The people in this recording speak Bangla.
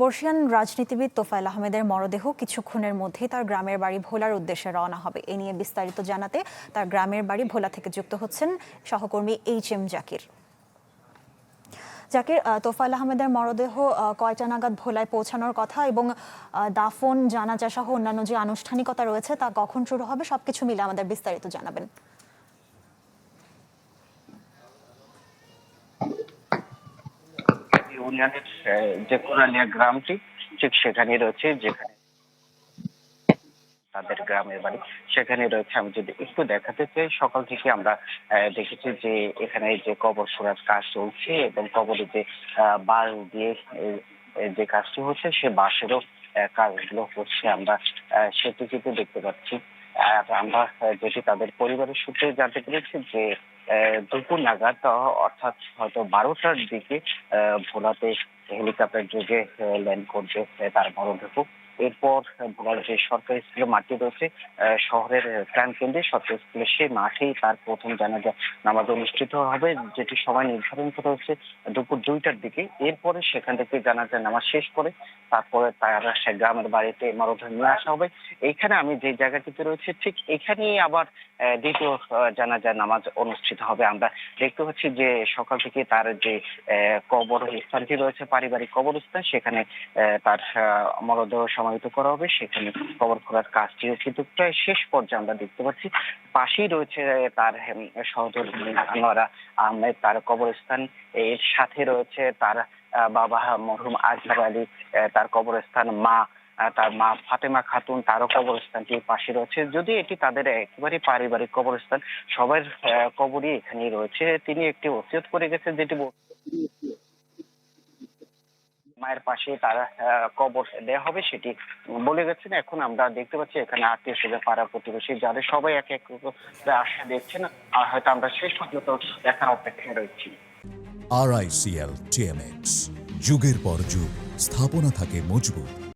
বর্ষিয়ান রাজনীতিবিদ তোফায়েল আহমেদের মরদেহ কিছুক্ষণের মধ্যেই তার গ্রামের বাড়ি ভোলার উদ্দেশ্যে রওনা হবে। এ নিয়ে বিস্তারিত জানাতে তার গ্রামের বাড়ি ভোলা থেকে যুক্ত হচ্ছেন সহকর্মী HM জাকির। জাকির, তোফায়েল আহমেদের মরদেহ কয়টা নাগাদ ভোলায় পৌঁছানোর কথা এবং দাফন, জানাজা সহ অন্যান্য যে আনুষ্ঠানিকতা রয়েছে তা কখন শুরু হবে, সবকিছু মিলে আমাদের বিস্তারিত জানাবেন। ইউনিয়নের যে কোরালিয়া গ্রামটি ঠিক সেখানে রয়েছে, যেখানে তাদের গ্রামের বাড়ি সেখানে রয়েছে। আমি যদি একটু দেখাতে চাই, সকাল থেকে আমরা দেখেছি যে এখানে যে কবর খোঁড়ার কাজ চলছে এবং কবরে যে বাঁশ দিয়ে যে কাজটি হচ্ছে সে বাঁশেরও কাজগুলো হচ্ছে, আমরা সেটি কিন্তু দেখতে পাচ্ছি। আর আমরা যেটি তাদের পরিবারের সূত্রে জানতে পেরেছি যে দুপুর নাগাদ, অর্থাৎ হয়তো 12টার দিকে ভোলাতে হেলিকপ্টার যোগে ল্যান্ড করবে তার মরদেহ। এরপর ভোলার যে সরকারি স্কুলের মাঠটি রয়েছে, শহরের প্রাণকেন্দ্রে সরকারি স্কুলের সেই মাঠেই তার প্রথম জানাজা নামাজ অনুষ্ঠিত হবে, যেটি সময় নির্ধারণ করা হচ্ছে দুপুর 2টার দিকে। এরপরে সেখান থেকে জানাজা নামাজ শেষ করে তারপরে তার গ্রামের বাড়িতে মরদেহ নিয়ে আসা হবে। এইখানে আমি যে জায়গাটিতে রয়েছে ঠিক এখানেই আবার দ্বিতীয় জানাজা নামাজ অনুষ্ঠিত হবে। আমরা দেখতে পাচ্ছি যে সকাল থেকে তার যে কবর স্থানটি রয়েছে, পারিবারিক কবরস্থান, সেখানে তার মরদেহ সমাহিত করা হবে। সেখানে কবর খোঁড়ার কাজটিও কিন্তু প্রায় শেষ পর্যায়ে আমরা দেখতে পাচ্ছি। পাশেই রয়েছে তার সহধর্মী আনোয়ারা আহমেদ, তার কবরস্থান। এর সাথে রয়েছে তার বাবা মরহুম আজহার আলী, তার কবরস্থান। তার মা ফাতেমা খাতুন, তারও কবরস্থানটি পাশে রয়েছে। যদি এটি তাদের একেবারে পারিবারিক কবরস্থান, সবার কবরই এখানেই রয়েছে। তিনি একটি ওসিয়ত করে গেছেন, যেটি মায়ের পাশে তারা কবর দেওয়া হবে সেটি বলে গেছেন। এখন আমরা দেখতে পাচ্ছি এখানে আত্মীয় স্বজন, পাড়া প্রতিবেশী যাদের সবাই এক এক করে আশা দেখছেন, আর হয়তো আমরা শেষ পর্যন্ত দেখার অপেক্ষায় রয়েছি। RICL TMX, যুগের পর যুগ স্থাপনা থাকে মজবুত।